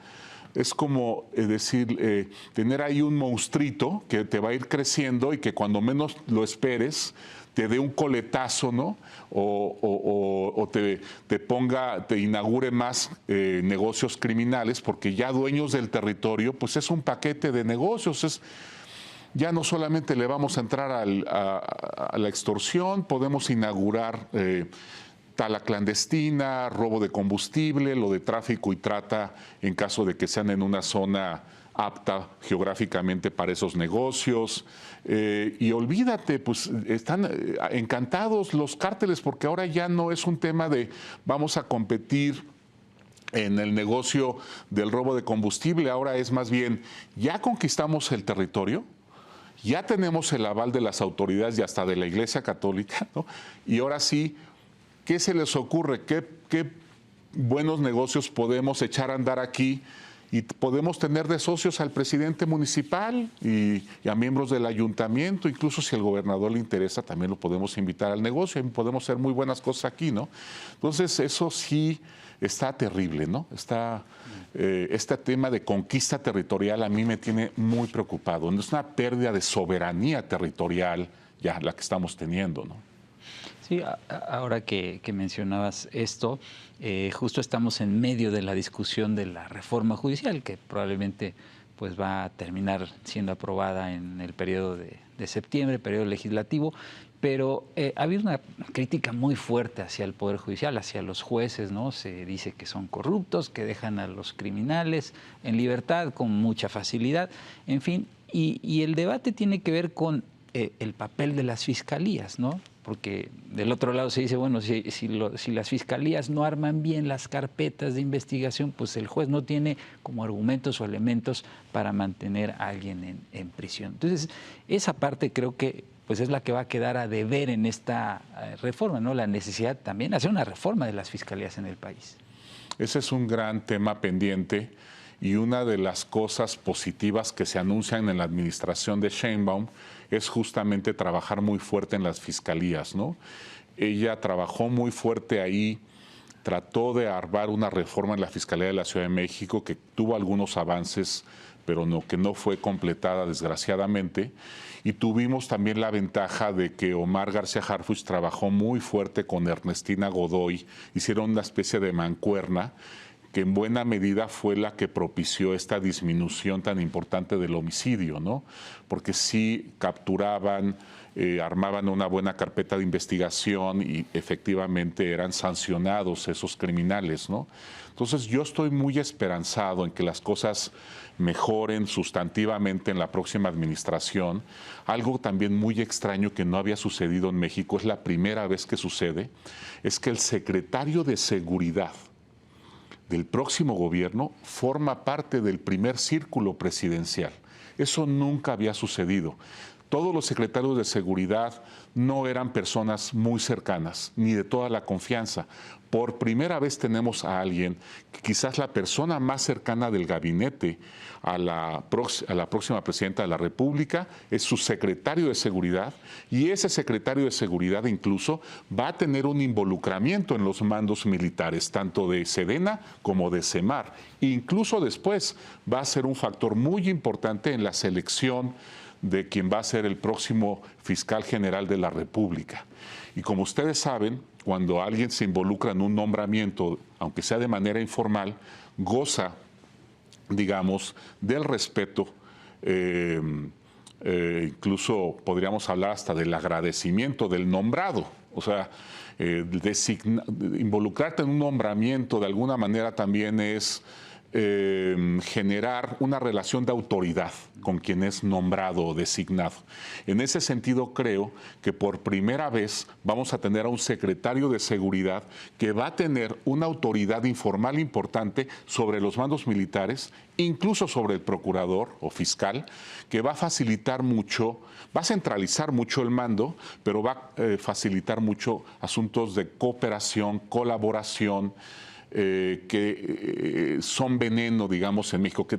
Es como decir, tener ahí un monstruito que te va a ir creciendo y que cuando menos lo esperes te dé un coletazo, ¿no? O te inaugure más negocios criminales, porque ya dueños del territorio, pues es un paquete de negocios. Ya no solamente le vamos a entrar a la extorsión, podemos inaugurar tala clandestina, robo de combustible, lo de tráfico y trata en caso de que sean en una zona apta geográficamente para esos negocios. Y olvídate, pues están encantados los cárteles porque ahora ya no es un tema de vamos a competir en el negocio del robo de combustible, ahora es más bien ya conquistamos el territorio. Ya tenemos el aval de las autoridades y hasta de la Iglesia Católica, ¿no? Y ahora sí, ¿qué se les ocurre? ¿Qué buenos negocios podemos echar a andar aquí? Y podemos tener de socios al presidente municipal y a miembros del ayuntamiento, incluso si al gobernador le interesa, también lo podemos invitar al negocio y podemos hacer muy buenas cosas aquí, ¿no? Entonces, eso sí está terrible, ¿no? Este tema de conquista territorial a mí me tiene muy preocupado. Es una pérdida de soberanía territorial ya la que estamos teniendo, ¿no? Sí, ahora que mencionabas esto, justo estamos en medio de la discusión de la reforma judicial, que probablemente pues va a terminar siendo aprobada en el periodo de septiembre, periodo legislativo, pero ha habido una crítica muy fuerte hacia el Poder Judicial, hacia los jueces, ¿no? Se dice que son corruptos, que dejan a los criminales en libertad con mucha facilidad, en fin, y el debate tiene que ver con el papel de las fiscalías, ¿no? Porque del otro lado se dice, bueno, si las fiscalías no arman bien las carpetas de investigación, pues el juez no tiene como argumentos o elementos para mantener a alguien en prisión. Entonces, esa parte creo que pues es la que va a quedar a deber en esta reforma, ¿no? La necesidad también de hacer una reforma de las fiscalías en el país. Ese es un gran tema pendiente y una de las cosas positivas que se anuncian en la administración de Sheinbaum es justamente trabajar muy fuerte en las fiscalías, ¿no? Ella trabajó muy fuerte ahí, trató de armar una reforma en la Fiscalía de la Ciudad de México que tuvo algunos avances, pero que no fue completada desgraciadamente. Y tuvimos también la ventaja de que Omar García Harfuch trabajó muy fuerte con Ernestina Godoy, hicieron una especie de mancuerna que en buena medida fue la que propició esta disminución tan importante del homicidio, ¿no? Porque sí capturaban, armaban una buena carpeta de investigación y efectivamente eran sancionados esos criminales, ¿no? Entonces yo estoy muy esperanzado en que las cosas mejoren sustantivamente en la próxima administración. Algo también muy extraño que no había sucedido en México, es la primera vez que sucede, es que el secretario de Seguridad del próximo gobierno forma parte del primer círculo presidencial. Eso nunca había sucedido. Todos los secretarios de seguridad no eran personas muy cercanas, ni de toda la confianza. Por primera vez tenemos a alguien, quizás la persona más cercana del gabinete a la próxima presidenta de la República, es su secretario de seguridad, y ese secretario de seguridad incluso va a tener un involucramiento en los mandos militares, tanto de Sedena como de Semar. Incluso después va a ser un factor muy importante en la selección de quien va a ser el próximo fiscal general de la República. Y como ustedes saben, cuando alguien se involucra en un nombramiento, aunque sea de manera informal, goza, digamos, del respeto, incluso podríamos hablar hasta del agradecimiento del nombrado. O sea, involucrarte en un nombramiento de alguna manera también es generar una relación de autoridad con quien es nombrado o designado. En ese sentido, creo que por primera vez vamos a tener a un secretario de seguridad que va a tener una autoridad informal importante sobre los mandos militares, incluso sobre el procurador o fiscal, que va a facilitar mucho, va a centralizar mucho el mando, pero va a facilitar mucho asuntos de cooperación, colaboración, que son veneno, digamos, en México, que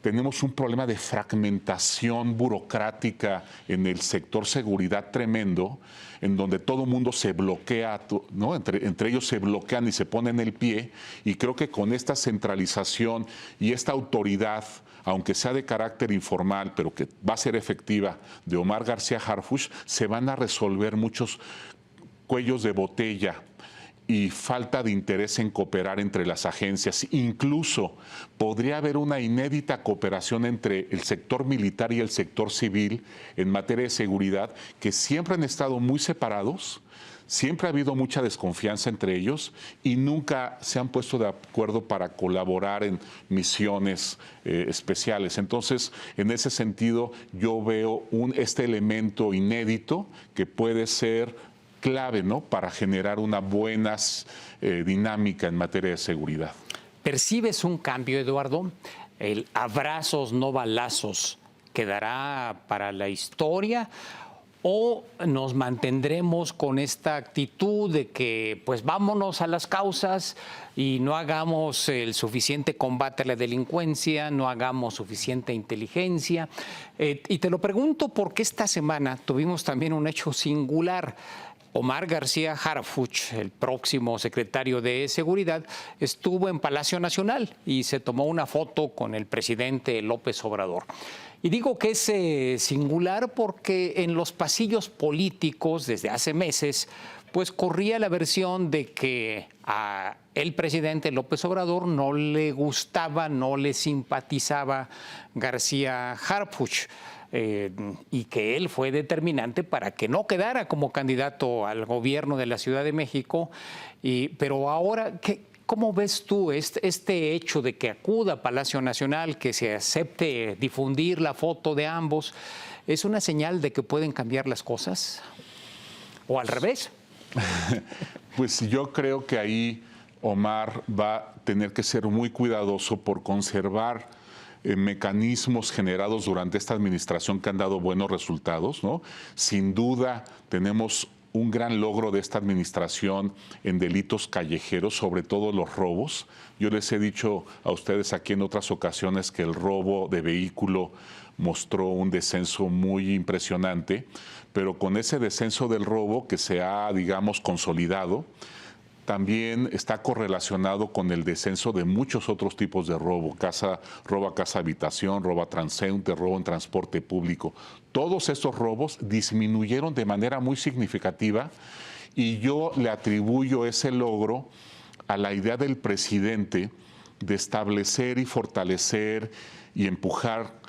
tenemos un problema de fragmentación burocrática en el sector seguridad tremendo, en donde todo el mundo se bloquea, ¿no? Entre ellos se bloquean y se ponen el pie, y creo que con esta centralización y esta autoridad, aunque sea de carácter informal, pero que va a ser efectiva, de Omar García Harfuch, se van a resolver muchos cuellos de botella y falta de interés en cooperar entre las agencias. Incluso podría haber una inédita cooperación entre el sector militar y el sector civil en materia de seguridad, que siempre han estado muy separados, siempre ha habido mucha desconfianza entre ellos y nunca se han puesto de acuerdo para colaborar en misiones especiales. Entonces, en ese sentido, yo veo este elemento inédito que puede ser clave, ¿no?, para generar una buena dinámica en materia de seguridad. ¿Percibes un cambio, Eduardo? ¿El abrazos, no balazos quedará para la historia? ¿O nos mantendremos con esta actitud de que pues vámonos a las causas y no hagamos el suficiente combate a la delincuencia, no hagamos suficiente inteligencia? Y te lo pregunto porque esta semana tuvimos también un hecho singular. Omar García Harfuch, el próximo secretario de Seguridad, estuvo en Palacio Nacional y se tomó una foto con el presidente López Obrador. Y digo que es singular porque en los pasillos políticos desde hace meses pues corría la versión de que a el presidente López Obrador no le gustaba, no le simpatizaba García Harfuch. Y que él fue determinante para que no quedara como candidato al gobierno de la Ciudad de México. Pero ahora, ¿cómo ves tú este hecho de que acuda a Palacio Nacional, que se acepte difundir la foto de ambos? ¿Es una señal de que pueden cambiar las cosas? ¿O al revés? Pues yo creo que ahí Omar va a tener que ser muy cuidadoso por conservar mecanismos generados durante esta administración que han dado buenos resultados, ¿no? Sin duda tenemos un gran logro de esta administración en delitos callejeros, sobre todo los robos. Yo les he dicho a ustedes aquí en otras ocasiones que el robo de vehículo mostró un descenso muy impresionante, pero con ese descenso del robo que se ha, digamos, consolidado, también está correlacionado con el descenso de muchos otros tipos de robo, robo a casa habitación, robo a transeúnte, robo en transporte público. Todos estos robos disminuyeron de manera muy significativa y yo le atribuyo ese logro a la idea del presidente de establecer y fortalecer y empujar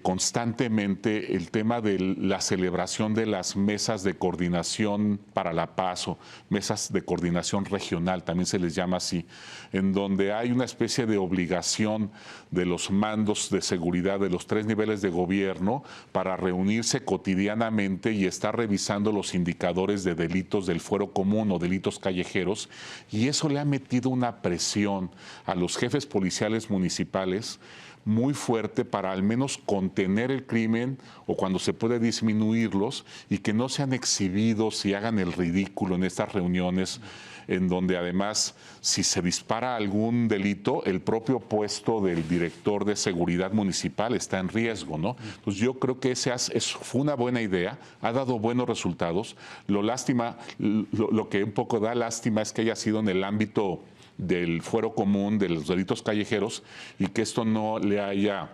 constantemente el tema de la celebración de las mesas de coordinación para la paz o mesas de coordinación regional, también se les llama así, en donde hay una especie de obligación de los mandos de seguridad de los 3 niveles de gobierno para reunirse cotidianamente y estar revisando los indicadores de delitos del fuero común o delitos callejeros, y eso le ha metido una presión a los jefes policiales municipales muy fuerte para al menos contener el crimen o cuando se puede disminuirlos y que no sean exhibidos y hagan el ridículo en estas reuniones en donde además si se dispara algún delito el propio puesto del director de seguridad municipal está en riesgo, ¿no? Entonces yo creo que fue una buena idea, ha dado buenos resultados. Lo que un poco da lástima es que haya sido en el ámbito del fuero común, de los delitos callejeros, y que esto no le haya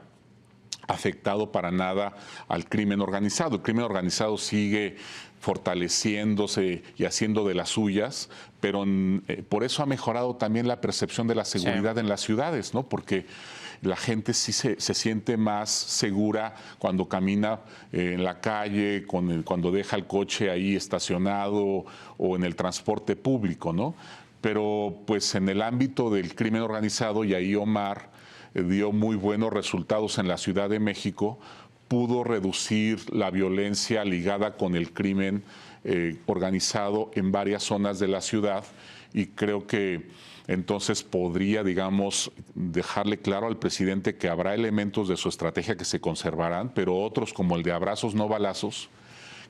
afectado para nada al crimen organizado. El crimen organizado sigue fortaleciéndose y haciendo de las suyas, pero por eso ha mejorado también la percepción de la seguridad en las ciudades, ¿no? Porque la gente sí se siente más segura cuando camina en la calle, cuando deja el coche ahí estacionado o en el transporte público, ¿no? Pero pues en el ámbito del crimen organizado, y ahí Omar dio muy buenos resultados en la Ciudad de México, pudo reducir la violencia ligada con el crimen organizado en varias zonas de la ciudad, y creo que entonces podría, digamos, dejarle claro al presidente que habrá elementos de su estrategia que se conservarán, pero otros, como el de abrazos no balazos,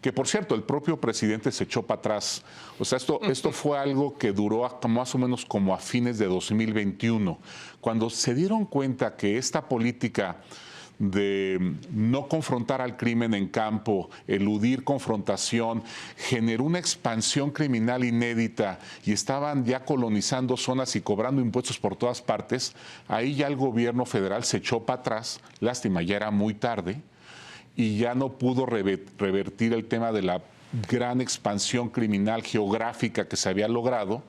que por cierto, el propio presidente se echó para atrás. O sea, esto fue algo que duró hasta más o menos como a fines de 2021, cuando se dieron cuenta que esta política de no confrontar al crimen en campo, eludir confrontación, generó una expansión criminal inédita y estaban ya colonizando zonas y cobrando impuestos por todas partes. Ahí ya el gobierno federal se echó para atrás, lástima, ya era muy tarde, y ya no pudo revertir el tema de la gran expansión criminal geográfica que se había logrado,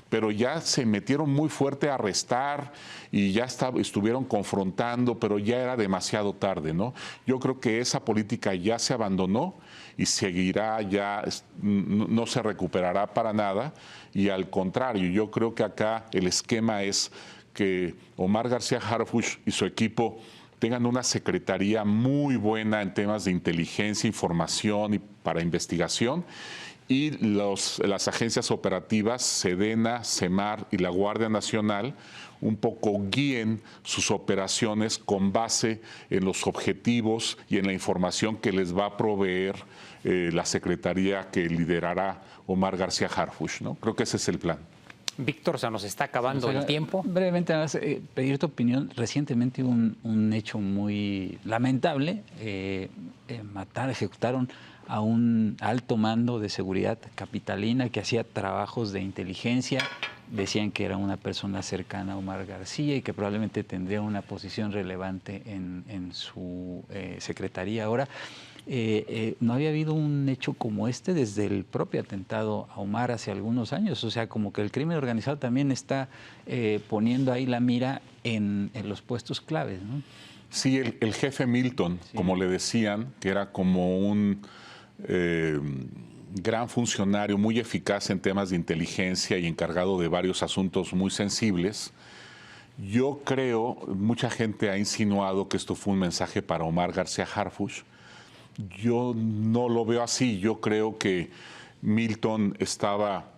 pero ya se metieron muy fuerte a arrestar y ya estuvieron confrontando, pero ya era demasiado tarde, ¿no? Yo creo que esa política ya se abandonó y seguirá, ya no se recuperará para nada, y al contrario, yo creo que acá el esquema es que Omar García Harfuch y su equipo tengan una secretaría muy buena en temas de inteligencia, información y para investigación, y las agencias operativas, SEDENA, SEMAR y la Guardia Nacional, un poco guíen sus operaciones con base en los objetivos y en la información que les va a proveer la secretaría que liderará Omar García Harfuch, ¿no? Creo que ese es el plan. Víctor, se nos está acabando el tiempo. Brevemente, además, pedir tu opinión. Recientemente un hecho muy lamentable. Ejecutaron a un alto mando de seguridad capitalina que hacía trabajos de inteligencia. Decían que era una persona cercana a Omar García y que probablemente tendría una posición relevante en su secretaría ahora. No había habido un hecho como este desde el propio atentado a Omar hace algunos años. O sea, como que el crimen organizado también está poniendo ahí la mira en los puestos claves, ¿no? Sí, el jefe Milton, sí, como le decían, que era como un gran funcionario, muy eficaz en temas de inteligencia y encargado de varios asuntos muy sensibles. Yo creo, mucha gente ha insinuado que esto fue un mensaje para Omar García Harfuch. Yo no lo veo así. Yo creo que Milton estaba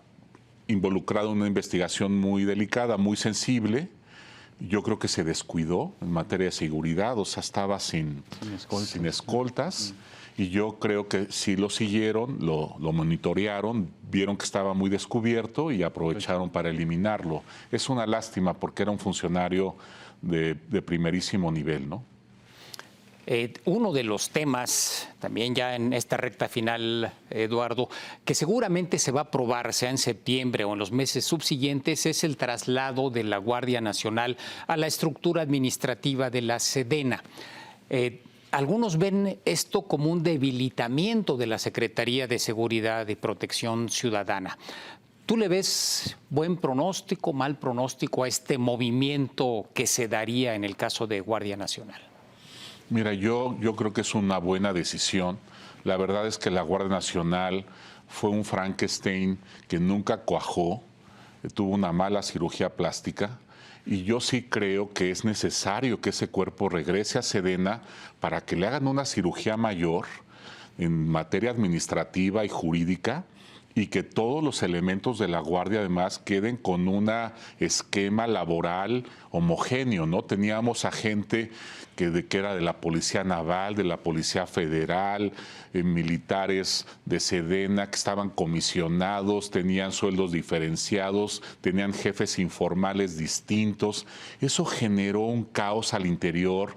involucrado en una investigación muy delicada, muy sensible. Yo creo que se descuidó en materia de seguridad, o sea, estaba sin escoltas. Y yo creo que sí lo siguieron, lo monitorearon, vieron que estaba muy descubierto y aprovecharon para eliminarlo. Es una lástima porque era un funcionario de primerísimo nivel, ¿no? Uno de los temas, también ya en esta recta final, Eduardo, que seguramente se va a aprobar, sea en septiembre o en los meses subsiguientes, es el traslado de la Guardia Nacional a la estructura administrativa de la SEDENA. Algunos ven esto como un debilitamiento de la Secretaría de Seguridad y Protección Ciudadana. ¿Tú le ves buen pronóstico, mal pronóstico a este movimiento que se daría en el caso de Guardia Nacional? Mira, yo creo que es una buena decisión. La verdad es que la Guardia Nacional fue un Frankenstein que nunca cuajó, tuvo una mala cirugía plástica, y yo sí creo que es necesario que ese cuerpo regrese a SEDENA para que le hagan una cirugía mayor en materia administrativa y jurídica, y que todos los elementos de la Guardia además queden con un esquema laboral homogéneo, ¿no? Teníamos a gente que era de la Policía Naval, de la Policía Federal, militares de SEDENA que estaban comisionados, tenían sueldos diferenciados, tenían jefes informales distintos. Eso generó un caos al interior,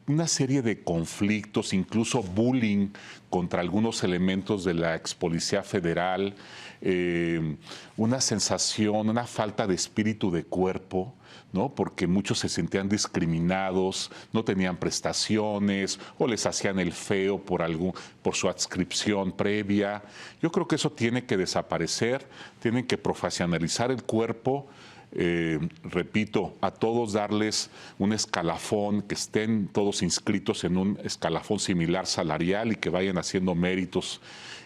una serie de conflictos, incluso bullying contra algunos elementos de la ex Policía Federal, una sensación, una falta de espíritu de cuerpo, ¿no? Porque muchos se sentían discriminados, no tenían prestaciones o les hacían el feo por su adscripción previa. Yo creo que eso tiene que desaparecer, tienen que profesionalizar el cuerpo, repito, a todos darles un escalafón, que estén todos inscritos en un escalafón similar salarial y que vayan haciendo méritos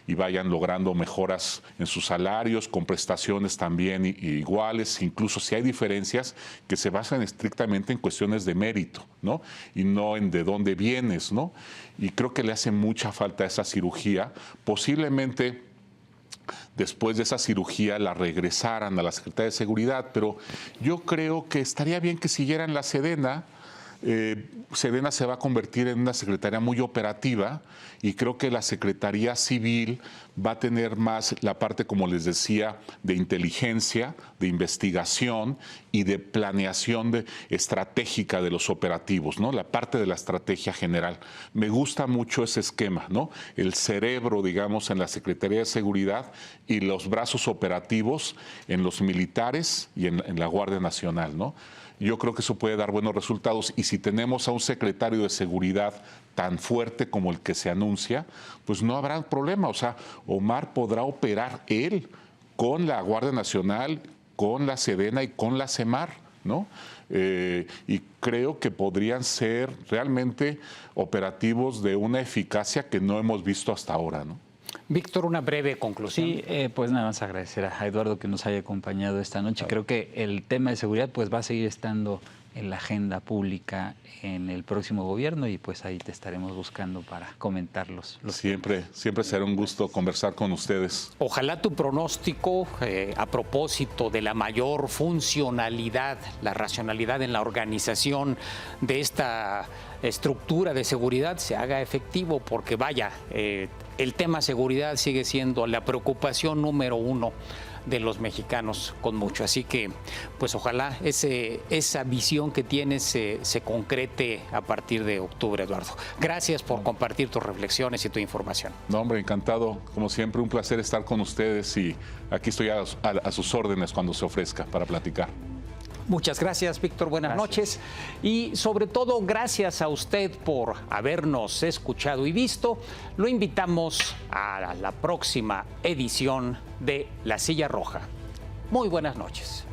y vayan logrando mejoras en sus salarios, con prestaciones también iguales, incluso si hay diferencias que se basan estrictamente en cuestiones de mérito, ¿no? Y no en de dónde vienes, ¿no? Y creo que le hace mucha falta esa cirugía. Posiblemente después de esa cirugía la regresaran a la Secretaría de Seguridad, pero yo creo que estaría bien que siguieran la Sedena. Sedena se va a convertir en una secretaría muy operativa y creo que la Secretaría Civil va a tener más la parte, como les decía, de inteligencia, de investigación y de planeación estratégica de los operativos, ¿no? La parte de la estrategia general. Me gusta mucho ese esquema, ¿no? El cerebro, digamos, en la Secretaría de Seguridad y los brazos operativos en los militares y en la Guardia Nacional, ¿no? Yo creo que eso puede dar buenos resultados y si tenemos a un secretario de Seguridad tan fuerte como el que se anuncia, pues no habrá problema. O sea, Omar podrá operar él con la Guardia Nacional, con la Sedena y con la Semar, ¿no? Y creo que podrían ser realmente operativos de una eficacia que no hemos visto hasta ahora, ¿no? Víctor, una breve conclusión. Sí, pues nada más agradecer a Eduardo que nos haya acompañado esta noche. Creo que el tema de seguridad pues va a seguir estando en la agenda pública en el próximo gobierno y pues ahí te estaremos buscando para comentarlos. Siempre será un gusto conversar con ustedes. Ojalá tu pronóstico a propósito de la mayor funcionalidad, la racionalidad en la organización de esta estructura de seguridad se haga efectivo, porque vaya, el tema seguridad sigue siendo la preocupación número uno de los mexicanos con mucho. Así que, pues ojalá esa visión que tienes se concrete a partir de octubre, Eduardo. Gracias por compartir tus reflexiones y tu información. No, hombre, encantado. Como siempre, un placer estar con ustedes y aquí estoy a sus órdenes cuando se ofrezca para platicar. Muchas gracias, Víctor. Buenas noches. Y sobre todo, gracias a usted por habernos escuchado y visto. Lo invitamos a la próxima edición de La Silla Roja. Muy buenas noches.